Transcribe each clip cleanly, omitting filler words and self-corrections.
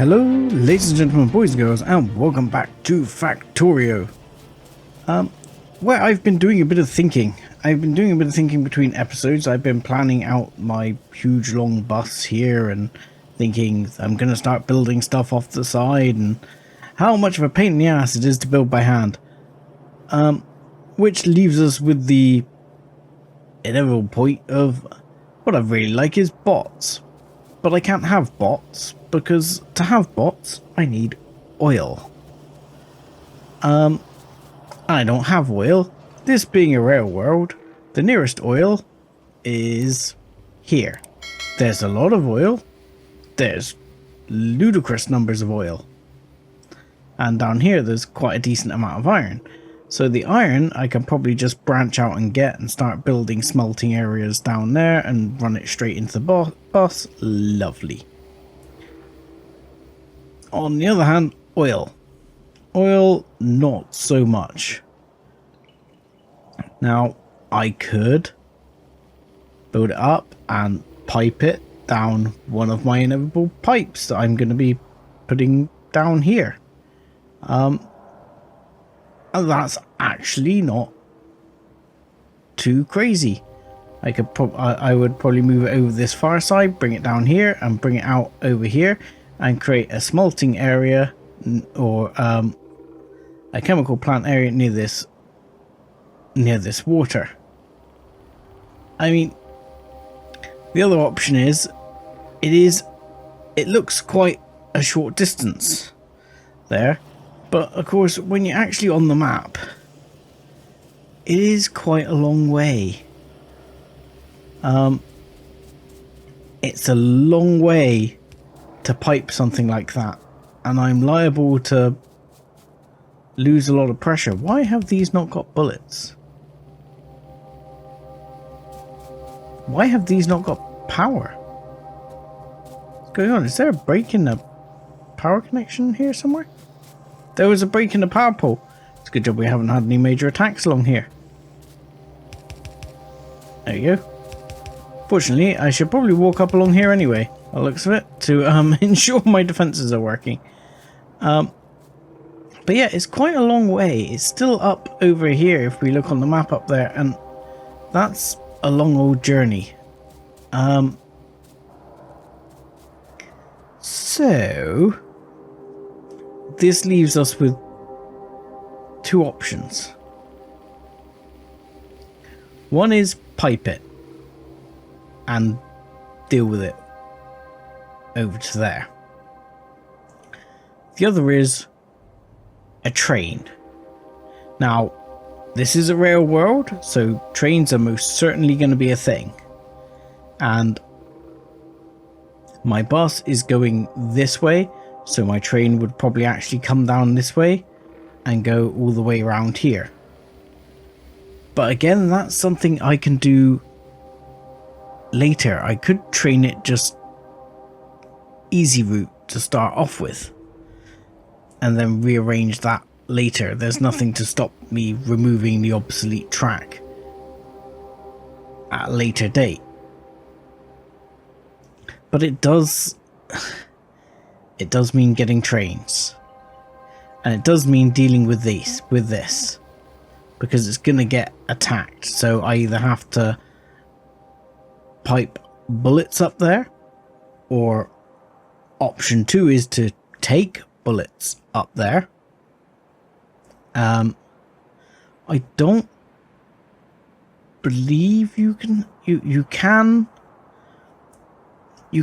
Hello, ladies and gentlemen, boys and girls, and welcome back to Factorio. Where I've been doing a bit of thinking. I've been doing a bit of thinking between episodes. I've been planning out my huge long bus here and thinking I'm going to start building stuff off the side and how much of a pain in the ass it is to build by hand. Which leaves us with the inevitable point of what I really like is bots. But I can't have bots because to have bots I need oil. I don't have oil. This being a rare world, the nearest oil is here. There's a lot of oil. There's ludicrous numbers of oil. And down here there's quite a decent amount of iron. So the iron I can probably just branch out and get and start building smelting areas down there and run it straight into the bus. Lovely. On the other hand, oil. Oil, not so much. Now, I could build it up and pipe it down one of my inevitable pipes that I'm going to be putting down here. And that's actually not too crazy. I would probably move it over this far side, bring it down here, and bring it out over here, and create a smelting area or a chemical plant area near this water. I mean, the other option is it looks quite a short distance there. But, of course, when you're actually on the map, it is quite a long way. It's a long way to pipe something like that. And I'm liable to lose a lot of pressure. Why have these not got bullets? Why have these not got power? What's going on? Is there a break in the power connection here somewhere? There was a break in the power pole. It's a good job we haven't had any major attacks along here. There you go. Fortunately, I should probably walk up along here anyway, by the looks of it, to ensure my defences are working. But yeah, it's quite a long way. It's still up over here if we look on the map up there, and that's a long old journey. So this leaves us with two options. One is pipe it and deal with it over to there. The other is a train. Now, this is a rail world, so trains are most certainly going to be a thing. And my bus is going this way, so my train would probably actually come down this way and go all the way around here. But again, that's something I can do later. I could train it just easy route to start off with and then rearrange that later. There's nothing to stop me removing the obsolete track at a later date. But it does mean getting trains, and it does mean dealing with this because it's gonna get attacked. So I either have to pipe bullets up there, or option 2 is to take bullets up there. I don't believe you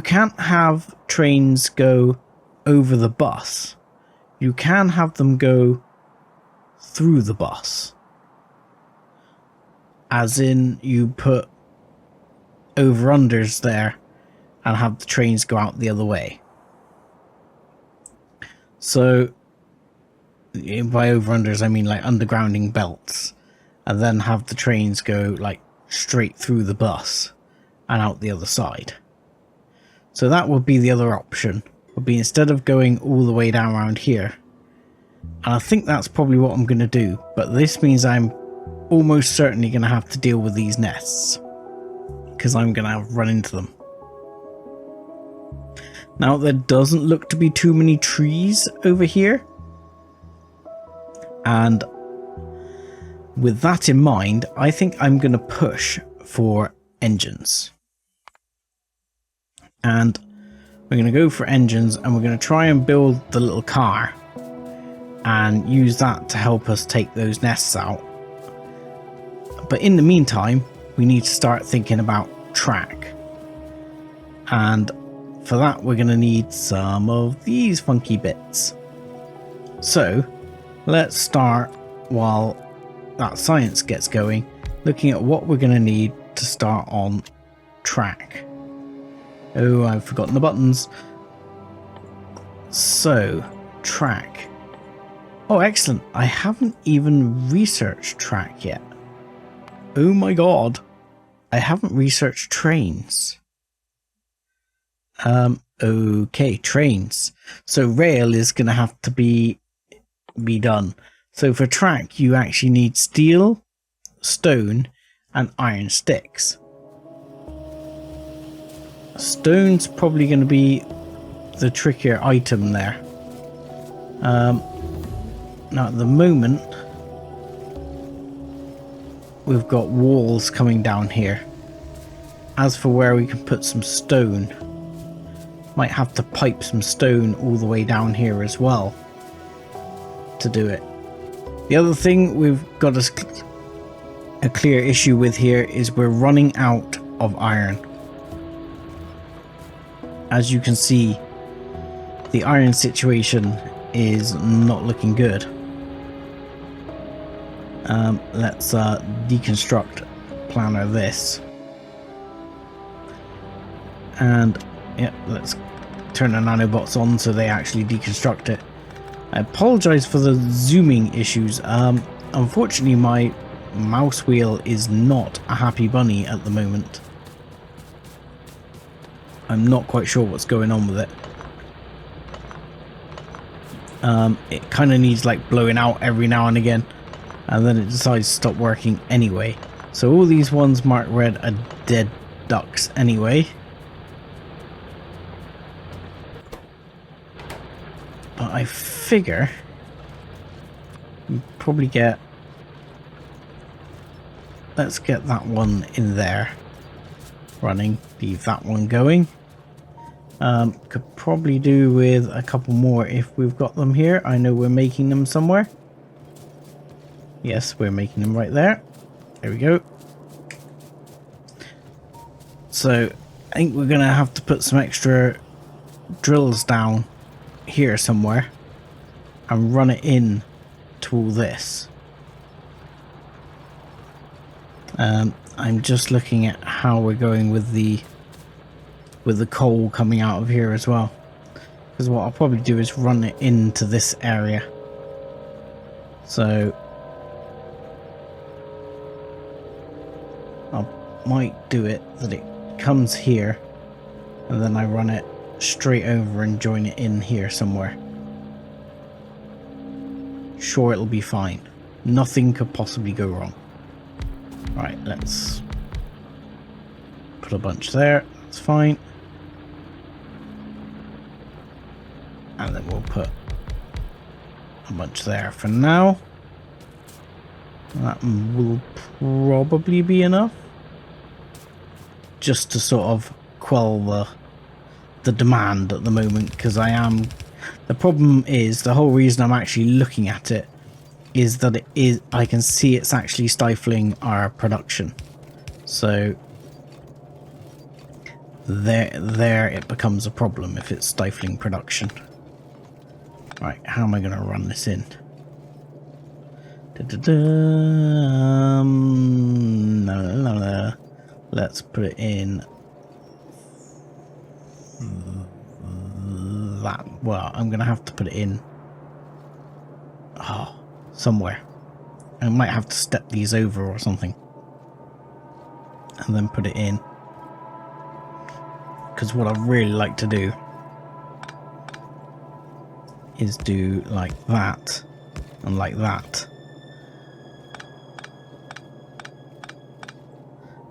can't have trains go over the bus. You can have them go through the bus. As in, you put over-unders there and have the trains go out the other way. So, by over-unders I mean like undergrounding belts. And then have the trains go like straight through the bus and out the other side. So that would be the other option, would be instead of going all the way down around here. And I think that's probably what I'm going to do, but this means I'm almost certainly going to have to deal with these nests, because I'm going to run into them. Now, there doesn't look to be too many trees over here. And with that in mind, I think I'm going to push for engines. And we're going to go for engines, and we're going to try and build the little car and use that to help us take those nests out. But in the meantime, we need to start thinking about track. And for that, we're going to need some of these funky bits. So let's start, while that science gets going, looking at what we're going to need to start on track. Oh, I've forgotten the buttons. So, track. Oh, excellent. I haven't even researched track yet. Oh my god. I haven't researched trains. Okay, trains. So rail is going to have to be done. So for track, you actually need steel, stone, and iron sticks. Stone's probably going to be the trickier item there. Now at the moment, we've got walls coming down here. As for where we can put some stone, might have to pipe some stone all the way down here as well to do it. The other thing we've got a clear issue with here is we're running out of iron. As you can see, the iron situation is not looking good. Let's deconstruct planner this. And yeah, let's turn the nanobots on so they actually deconstruct it. I apologize for the zooming issues. Unfortunately, my mouse wheel is not a happy bunny at the moment. I'm not quite sure what's going on with it. It kind of needs like blowing out every now and again, and then it decides to stop working anyway. So all these ones marked red are dead ducks anyway. But I figure we'll probably get... Let's get that one in there running. Leave that one going. Could probably do with a couple more if we've got them here. I know we're making them somewhere. Yes, we're making them right there. There we go. So I think we're going to have to put some extra drills down here somewhere and run it in to all this. I'm just looking at how we're going with the coal coming out of here as well, because what I'll probably do is run it into this area. So I might do it that it comes here and then I run it straight over and join it in here somewhere. Sure, it'll be fine. Nothing could possibly go wrong. Right, let's put a bunch there. That's fine. And then we'll put a bunch there for now. That will probably be enough, just to sort of quell the demand at the moment, because the problem is, the whole reason I'm actually looking at it is that I can see it's actually stifling our production. So there it becomes a problem if it's stifling production. Right, how am I going to run this in? No. Let's put it in that. Well, I'm going to have to put it in somewhere. I might have to step these over or something and then put it in, because what I'd really like to do is do like that and like that.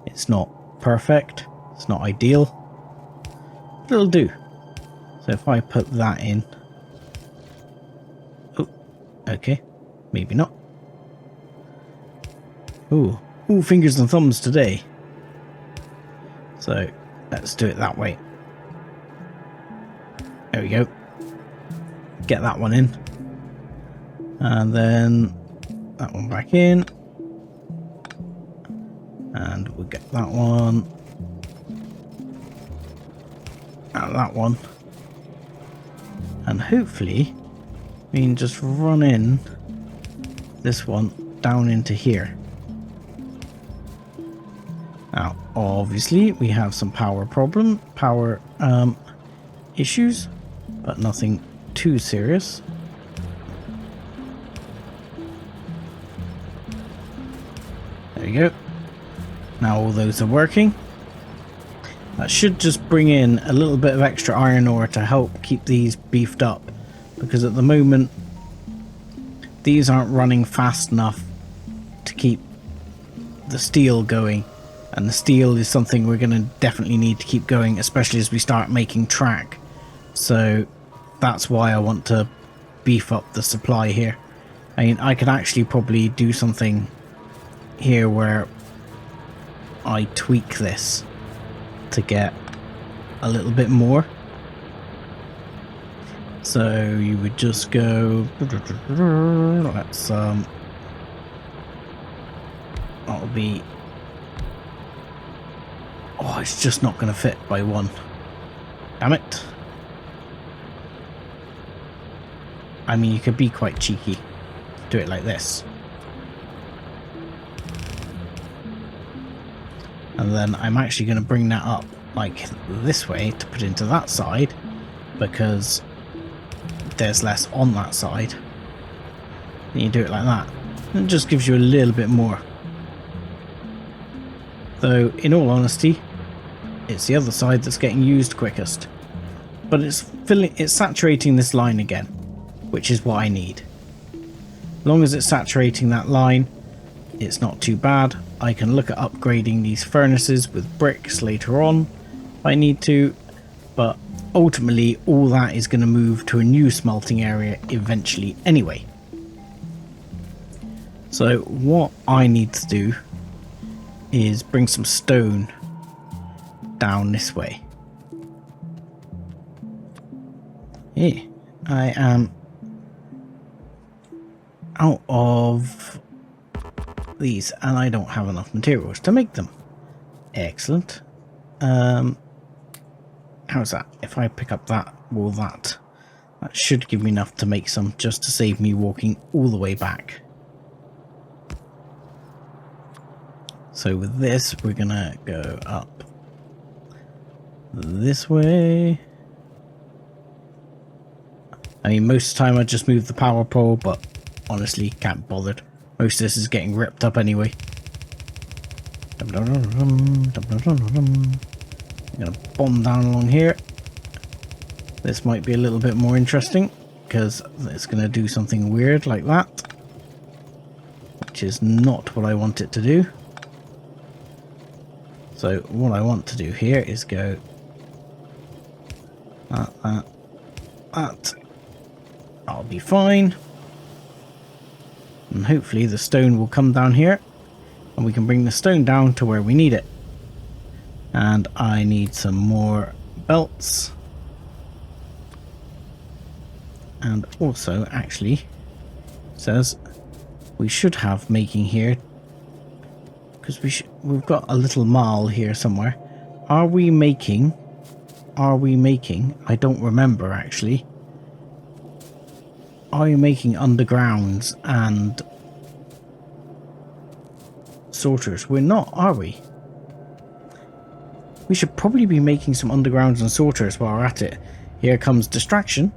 It's not perfect, it's not ideal, but it'll do. So if I put that in... Oh, okay. Maybe not. Ooh, fingers and thumbs today. So let's do it that way. There we go. Get that one in. And then that one back in. And we'll get that one. And that one. And hopefully we can just run in this one down into here. Now, obviously we have some power issues, but nothing too serious. There you go. Now all those are working. That should just bring in a little bit of extra iron ore to help keep these beefed up, because at the moment these aren't running fast enough to keep the steel going, and the steel is something we're going to definitely need to keep going, especially as we start making track. So that's why I want to beef up the supply here. I mean, I could actually probably do something here where I tweak this to get a little bit more. So you would just go, let's that'll be, oh, it's just not going to fit by one. Damn it. I mean, you could be quite cheeky, do it like this. And then I'm actually going to bring that up like this way to put into that side, because there's less on that side. And you do it like that. And it just gives you a little bit more. Though, in all honesty, it's the other side that's getting used quickest. But it's saturating this line again, which is what I need. As long as it's saturating that line, it's not too bad. I can look at upgrading these furnaces with bricks later on if I need to, but ultimately all that is going to move to a new smelting area eventually anyway. So what I need to do is bring some stone down this way. Yeah, I am out of these and I don't have enough materials to make them. Excellent. How's that? If I pick up that, well, that should give me enough to make some, just to save me walking all the way back. So with this, we're gonna go up this way. I mean, most of the time I just move the power pole, but honestly, can't be bothered. Most of this is getting ripped up anyway. I'm gonna bomb down along here. This might be a little bit more interesting, because it's gonna do something weird like that, which is not what I want it to do. So what I want to do here is go that. That'll be fine. And hopefully the stone will come down here and we can bring the stone down to where we need it. And I need some more belts. And also, actually, says we should have making here, because we've got a little mall here somewhere. Are we making? I don't remember actually. Are you making undergrounds and sorters? We're not, are we? We should probably be making some undergrounds and sorters while we're at it. Here comes distraction,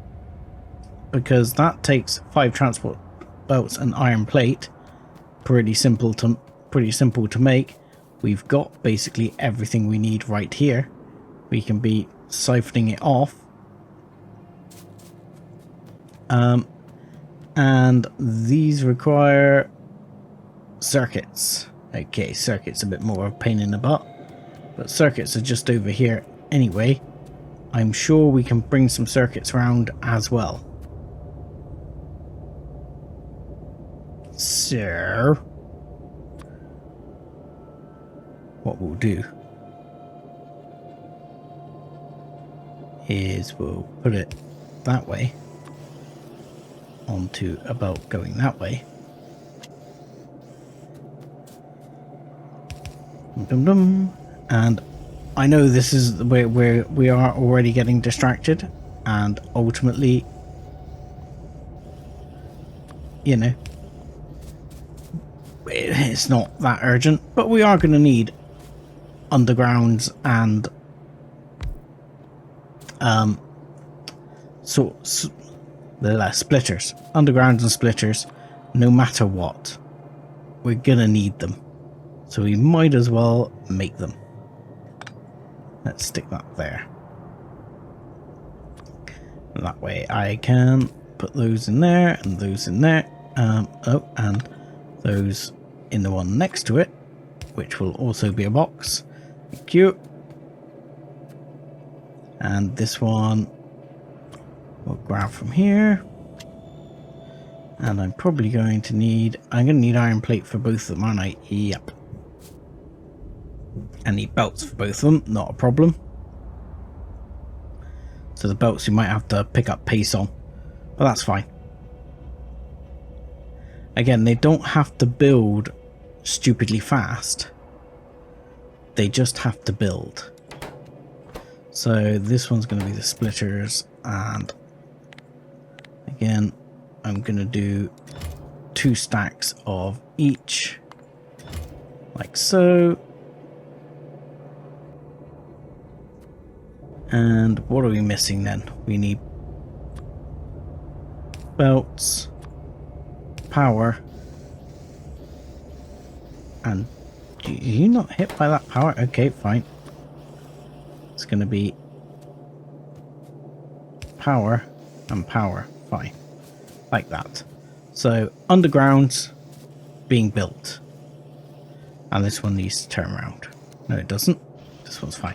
because that takes 5 transport belts and iron plate. Pretty simple to make. We've got basically everything we need right here. We can be siphoning it off. And these require circuits. Okay, circuits a bit more of a pain in the butt, but circuits are just over here anyway. I'm sure we can bring some circuits around as well. So, what we'll do is we'll put it that way onto a belt going that way. Dum dum. And I know this is where we are already getting distracted, and ultimately, you know, it's not that urgent, but we are going to need undergrounds and splitters, undergrounds and splitters, no matter what. We're gonna need them, so we might as well make them. Let's stick that there. And that way I can put those in there and those in there. Oh, and those in the one next to it, which will also be a box. Thank you. And this one we'll grab from here. And I'm probably going to need, I'm going to need iron plate for both of them, aren't I? Yep. I need belts for both of them, not a problem. So the belts you might have to pick up pace on, but that's fine. Again, they don't have to build stupidly fast. They just have to build. So this one's going to be the splitters, and again, I'm going to do 2 stacks of each, like so. And what are we missing then? We need belts, power, and are you not hit by that power? Okay, fine. It's going to be power and power, fine, like that. So undergrounds being built, and this one needs to turn around. No, it doesn't. This one's fine.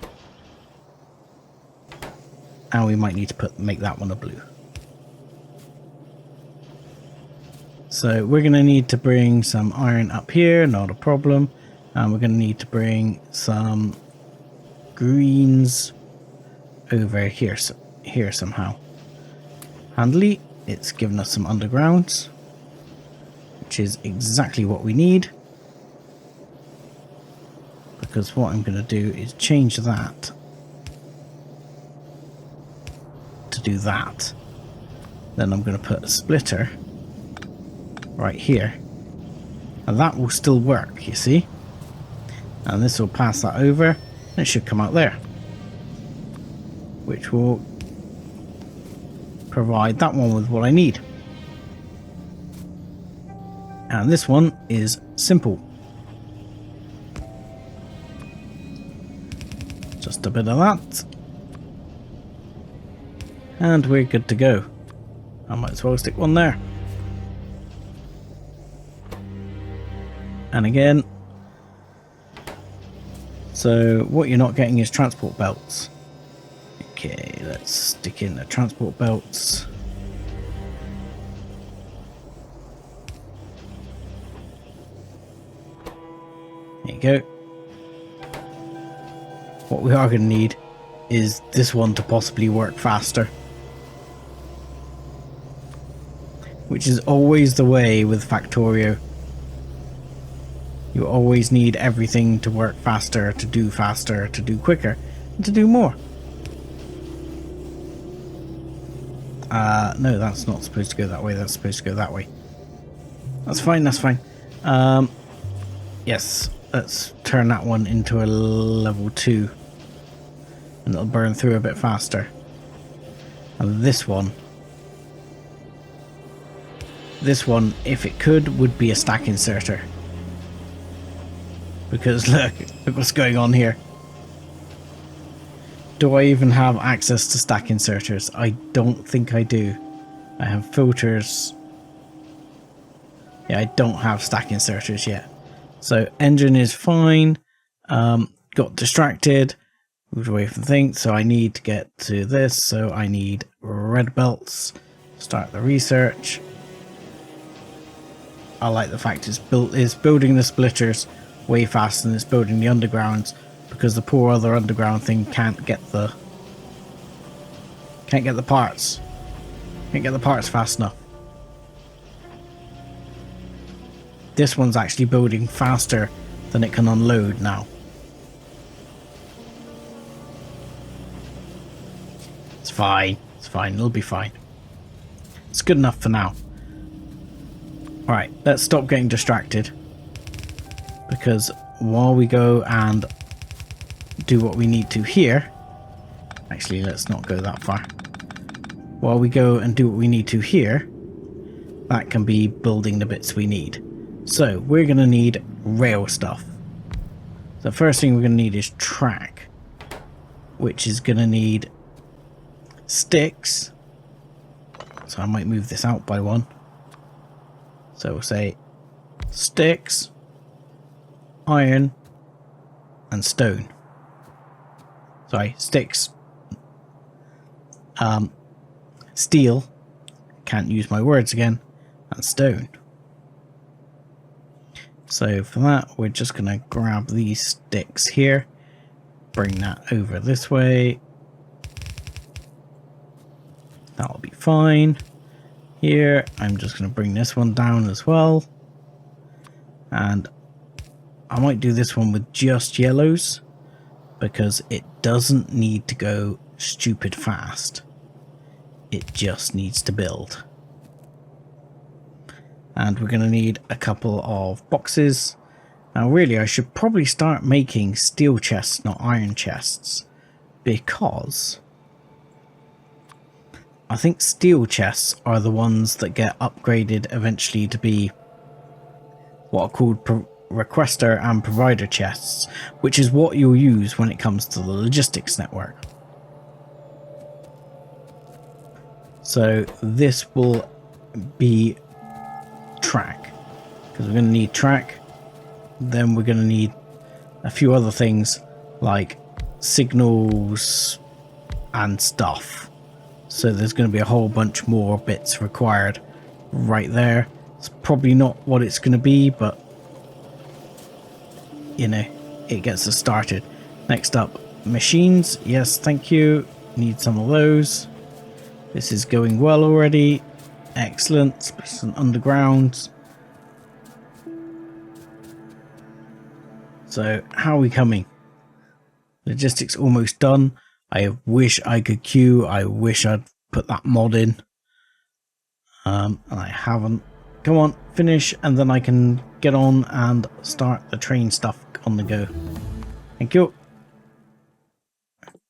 And we might need to make that one a blue. So we're going to need to bring some iron up here, not a problem. And we're going to need to bring some greens over here, here somehow. Handily, it's given us some undergrounds, which is exactly what we need. Because what I'm going to do is change that to do that. Then I'm going to put a splitter right here, and that will still work, you see. And this will pass that over, and it should come out there, which will provide that one with what I need. And this one is simple. Just a bit of that, and we're good to go. I might as well stick one there. And again, so what you're not getting is transport belts. Okay, let's stick in the transport belts. There you go. What we are going to need is this one to possibly work faster, which is always the way with Factorio. You always need everything to work faster, to do quicker, and to do more. No, that's not supposed to go that way, that's supposed to go that way. That's fine, that's fine. Yes, let's turn that one into a level 2. And it'll burn through a bit faster. And this one, if it could, would be a stack inserter. Because look what's going on here. Do I even have access to stack inserters? I don't think I do. I have filters. Yeah, I don't have stack inserters yet. So engine is fine. Got distracted. moved away from the thing. So I need to get to this. So I need red belts. Start the research. I like the fact it's building the splitters way faster than it's building the undergrounds, because the poor other underground thing can't get the parts. Can't get the parts fast enough. This one's actually building faster than it can unload now. It's fine. It's fine. It'll be fine. It's good enough for now. Alright, let's stop getting distracted. Because while we go and do what we need to here... Actually, let's not go that far. While we go and do what we need to here, that can be building the bits we need. So, we're going to need rail stuff. The first thing we're going to need is track, which is going to need sticks. So I might move this out by one. So we'll say sticks, iron, and stone. Sorry, sticks, steel, can't use my words again, and stone. So for that, we're just going to grab these sticks here, bring that over this way. That'll be fine. Here, I'm just going to bring this one down as well. And I might do this one with just yellows, because it doesn't need to go stupid fast. It just needs to build. And we're going to need a couple of boxes. Now really, I should probably start making steel chests, not iron chests, because I think steel chests are the ones that get upgraded eventually to be what are called requester and provider chests, which is what you'll use when it comes to the logistics network. So this will be track, because we're going to need track. Then we're going to need a few other things like signals and stuff. So there's going to be a whole bunch more bits required right there. It's probably not what it's going to be, but you know, it gets us started. Next up, machines. Yes, thank you. Need some of those. This is going well already. Excellent. Some undergrounds. So how are we coming? Logistics almost done. I wish I could queue. I wish I'd put that mod in. And I haven't. Come on, finish, and then I can get on and start the train stuff on the go. Thank you.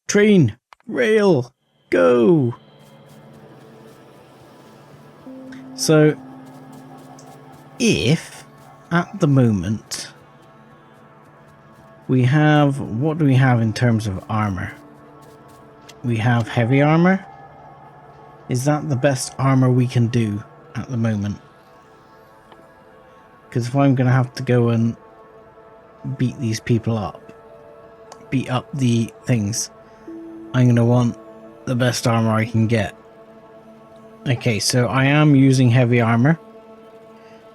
Train, rail, go. So, if at the moment we have, what do we have in terms of armor? We have heavy armor. Is that the best armor we can do at the moment? Because if I'm going to have to go and beat these people up, beat up the things, I'm going to want the best armor I can get. Okay, so I am using heavy armor.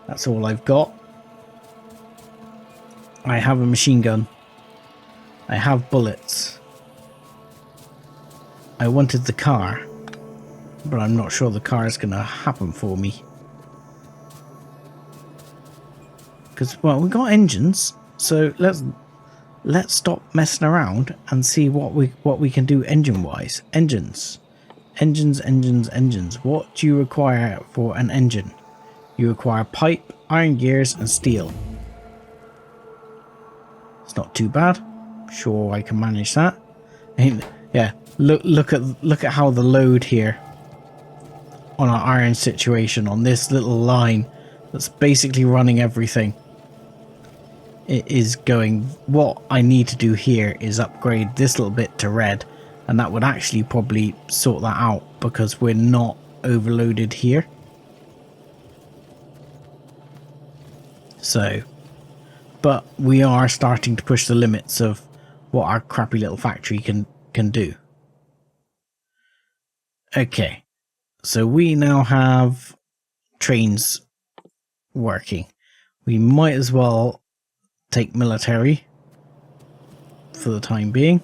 That's all I've got. I have a machine gun. I have bullets. I wanted the car, but I'm not sure the car is going to happen for me. Because, well, we've got engines, so let's stop messing around and see what we can do engine-wise. Engines. What do you require for an engine? You require pipe, iron gears, and steel. It's not too bad. I'm sure I can manage that. I mean, yeah, look at how the load here on our iron situation on this little line that's basically running everything. It is going. What I need to do here is upgrade this little bit to red, and that would actually probably sort that out because we're not overloaded here. So, but we are starting to push the limits of what our crappy little factory can do. Okay, so we now have trains working. We might as well take military for the time being.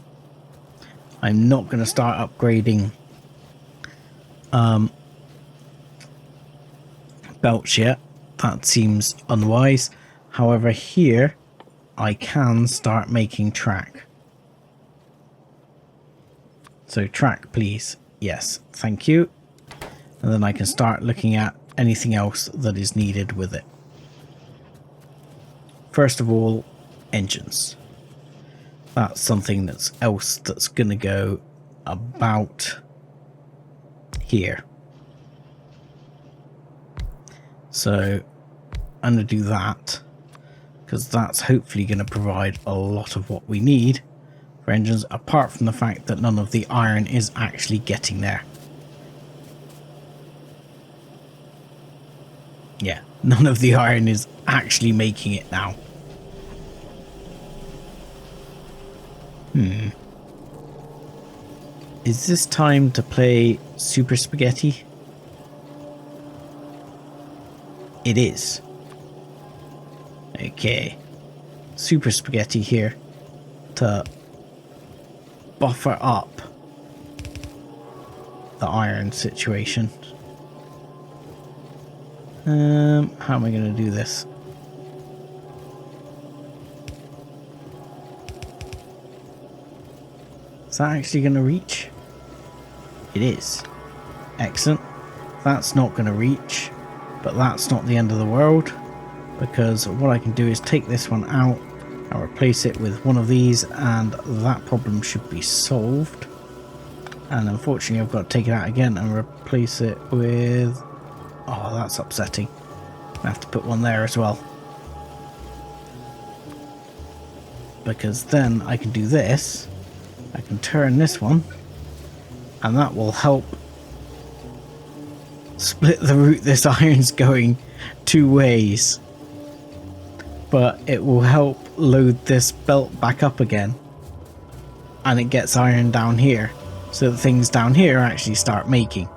I'm not going to start upgrading belts yet. That seems unwise. However, here I can start making track. So track, please. Yes, thank you. And then I can start looking at anything else that is needed with it. First of all, engines. That's something else that's going to go about here. So I'm going to do that, because that's hopefully going to provide a lot of what we need for engines, apart from the fact that none of the iron is actually getting there. Yeah, none of the iron is actually making it now. Is this time to play Super Spaghetti? It is. Okay. Super Spaghetti here to buffer up the iron situation. How am I going to do this? Is that actually going to reach? It is. Excellent. That's not going to reach, but that's not the end of the world, because what I can do is take this one out and replace it with one of these, and that problem should be solved. And unfortunately I've got to take it out again and replace it with... Oh, that's upsetting. I have to put one there as well, because then I can do this. I can turn this one, and that will help split the route this iron's going 2 ways. But it will help load this belt back up again, and it gets iron down here, so that things down here actually start making.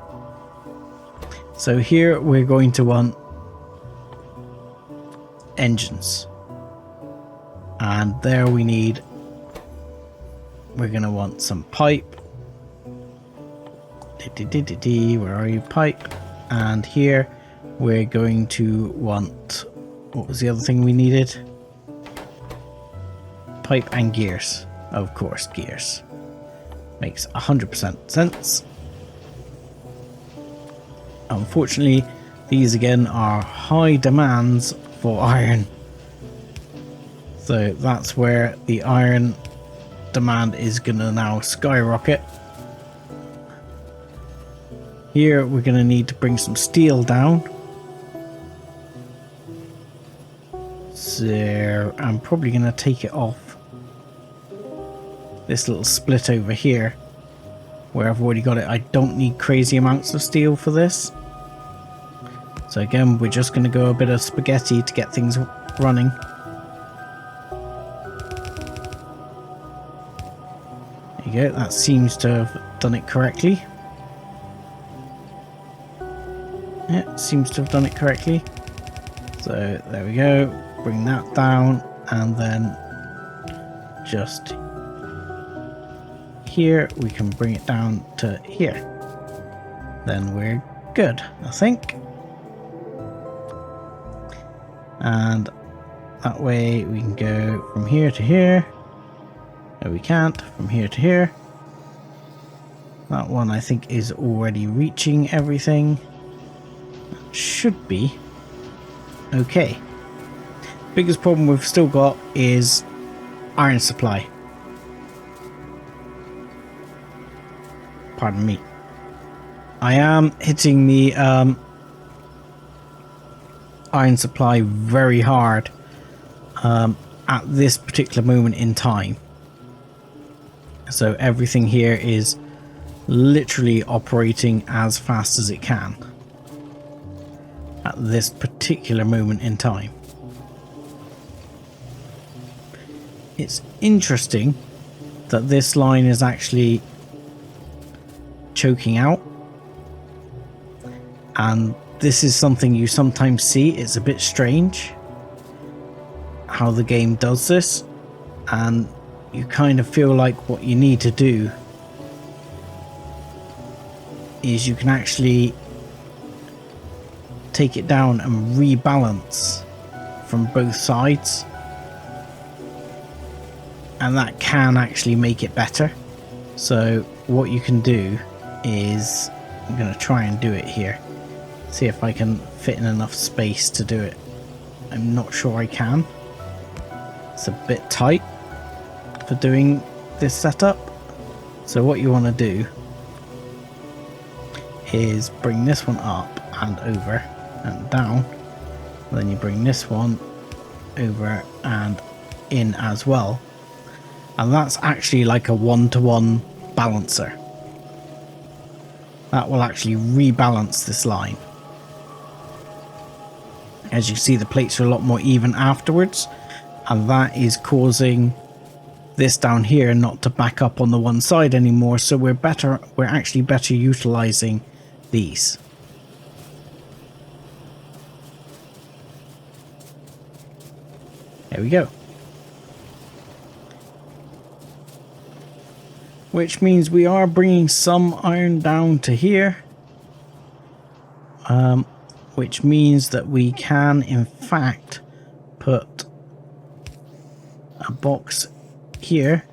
So here we're going to want engines, and there we're going to want some pipe. Where are you, pipe? And here we're going to want, what was the other thing we needed? Pipe and gears. Of course, gears. Makes 100% sense. Unfortunately, these again are high demands for iron. So that's where the iron demand is going to now skyrocket. Here we're going to need to bring some steel down. So I'm probably going to take it off this little split over here, where I've already got it. I don't need crazy amounts of steel for this. So again, we're just going to go a bit of spaghetti to get things running. There you go, that seems to have done it correctly. Yeah, it seems to have done it correctly. So there we go, bring that down, and then just here we can bring it down to here. Then we're good, I think. And that way we can go from here to here. No, we can't. From here to here. That one I think is already reaching everything. That should be okay. Biggest problem we've still got is iron supply. Pardon me. I am hitting the iron supply very hard at this particular moment in time. So everything here is literally operating as fast as it can at this particular moment in time. It's interesting that this line is actually choking out, and this is something you sometimes see. It's a bit strange how the game does this, and you kind of feel like what you need to do is you can actually take it down and rebalance from both sides, and that can actually make it better. So what you can do is, I'm going to try and do it here, see if I can fit in enough space to do it. I'm not sure I can. It's a bit tight for doing this setup. So what you want to do is bring this one up and over and down, then you bring this one over and in as well, and that's actually like a one-to-one balancer. That will actually rebalance this line. As you see, the plates are a lot more even afterwards, and that is causing this down here not to back up on the one side anymore, so we're actually better utilizing these. There we go. Which means we are bringing some iron down to here, which means that we can in fact put a box here,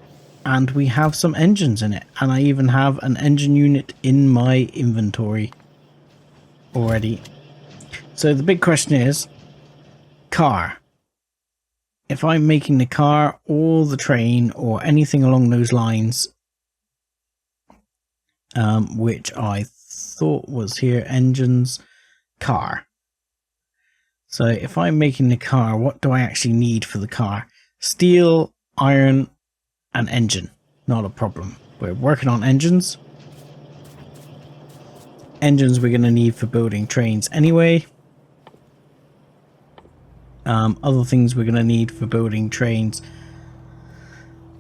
and we have some engines in it, and I even have an engine unit in my inventory already. So the big question is, car. If I'm making the car or the train or anything along those lines, which I thought was here, engines, car. So if I'm making the car, what do I actually need for the car? Steel, iron, and engine. Not a problem. We're working on engines. Engines we're going to need for building trains anyway. Other things we're going to need for building trains.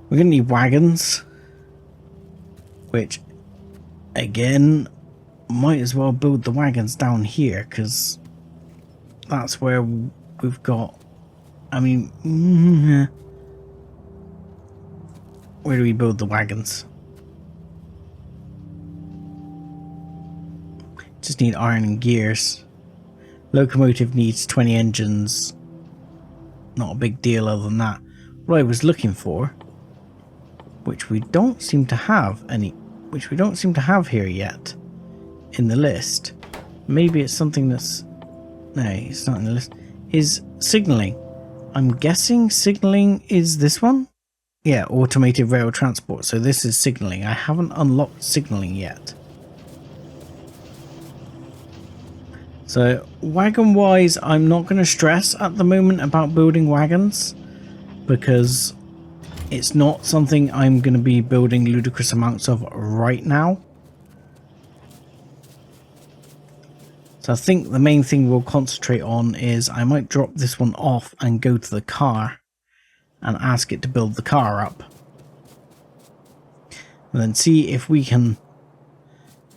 We're going to need wagons, which again, might as well build the wagons down here, because that's where we've got, I mean, where do we build the wagons? Just need iron and gears. Locomotive needs 20 engines. Not a big deal other than that. What I was looking for, which we don't seem to have here yet in the list. Maybe it's something that's, no, it's not in the list, is signaling. I'm guessing signaling is this one? Yeah, automated rail transport. So this is signaling. I haven't unlocked signaling yet. So wagon wise, I'm not going to stress at the moment about building wagons, because it's not something I'm going to be building ludicrous amounts of right now. So I think the main thing we'll concentrate on is I might drop this one off and go to the car and ask it to build the car up. And then see if we can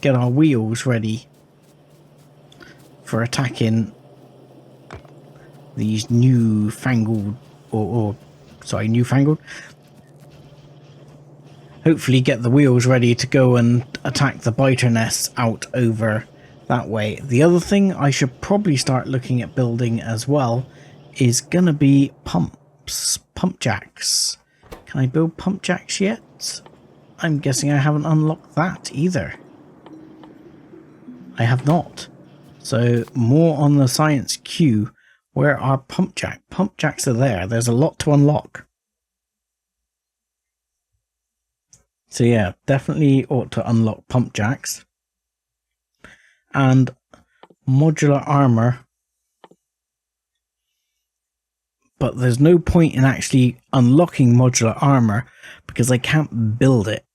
get our wheels ready for attacking these newfangled, newfangled. Hopefully get the wheels ready to go and attack the biter nests out over that way. The other thing I should probably start looking at building as well is gonna be pump jacks. Can I build pump jacks yet? I'm guessing I haven't unlocked that either. I have not. So more on the science queue. Where are pump jacks? Pump jacks are there. There's a lot to unlock. So yeah, definitely ought to unlock pump jacks. And modular armor. But there's no point in actually unlocking modular armor because I can't build it.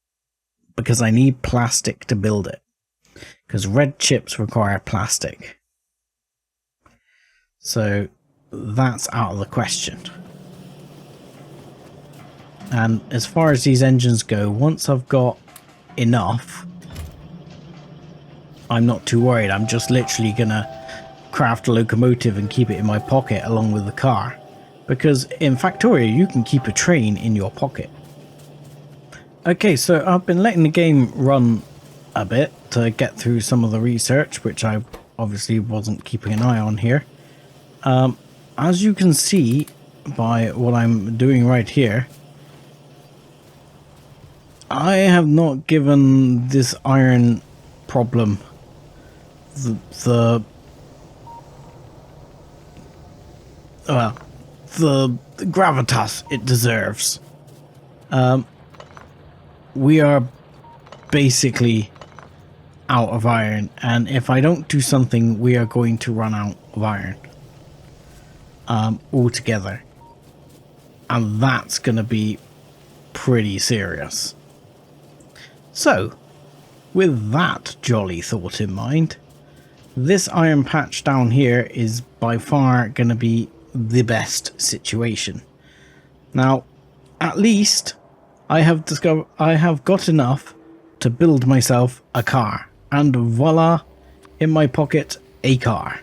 Because I need plastic to build it. Because red chips require plastic. So that's out of the question. And as far as these engines go, once I've got enough, I'm not too worried. I'm just literally gonna craft a locomotive and keep it in my pocket along with the car. Because in Factorio, you can keep a train in your pocket. Okay, so I've been letting the game run a bit to get through some of the research, which I obviously wasn't keeping an eye on here. As you can see by what I'm doing right here, I have not given this iron problem the gravitas it deserves. We are basically out of iron, and if I don't do something, we are going to run out of iron altogether, and that's going to be pretty serious. So, with that jolly thought in mind, this iron patch down here is by far going to be the best situation. Now, at least I have got enough to build myself a car, and voila, in my pocket, a car.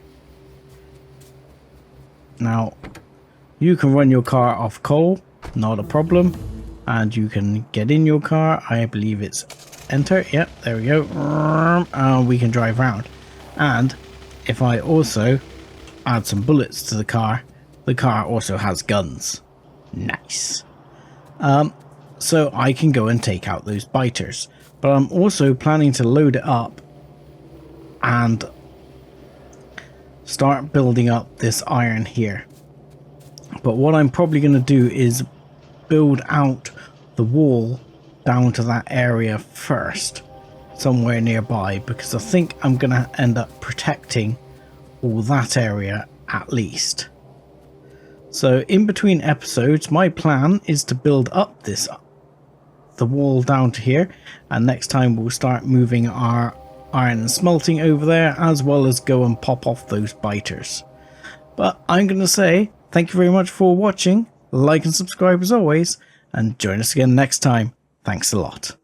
Now, you can run your car off coal, not a problem, and you can get in your car. I believe it's enter. Yep, there we go. We can drive around. And if I also add some bullets to the car also has guns. Nice. So I can go and take out those biters. But I'm also planning to load it up and start building up this iron here. But what I'm probably going to do is build out the wall down to that area first, somewhere nearby, because I think I'm going to end up protecting all that area at least. So in between episodes, my plan is to build up the wall down to here, and next time we'll start moving our iron and smelting over there, as well as go and pop off those biters. But I'm going to say thank you very much for watching, like and subscribe as always, and join us again next time. Thanks a lot.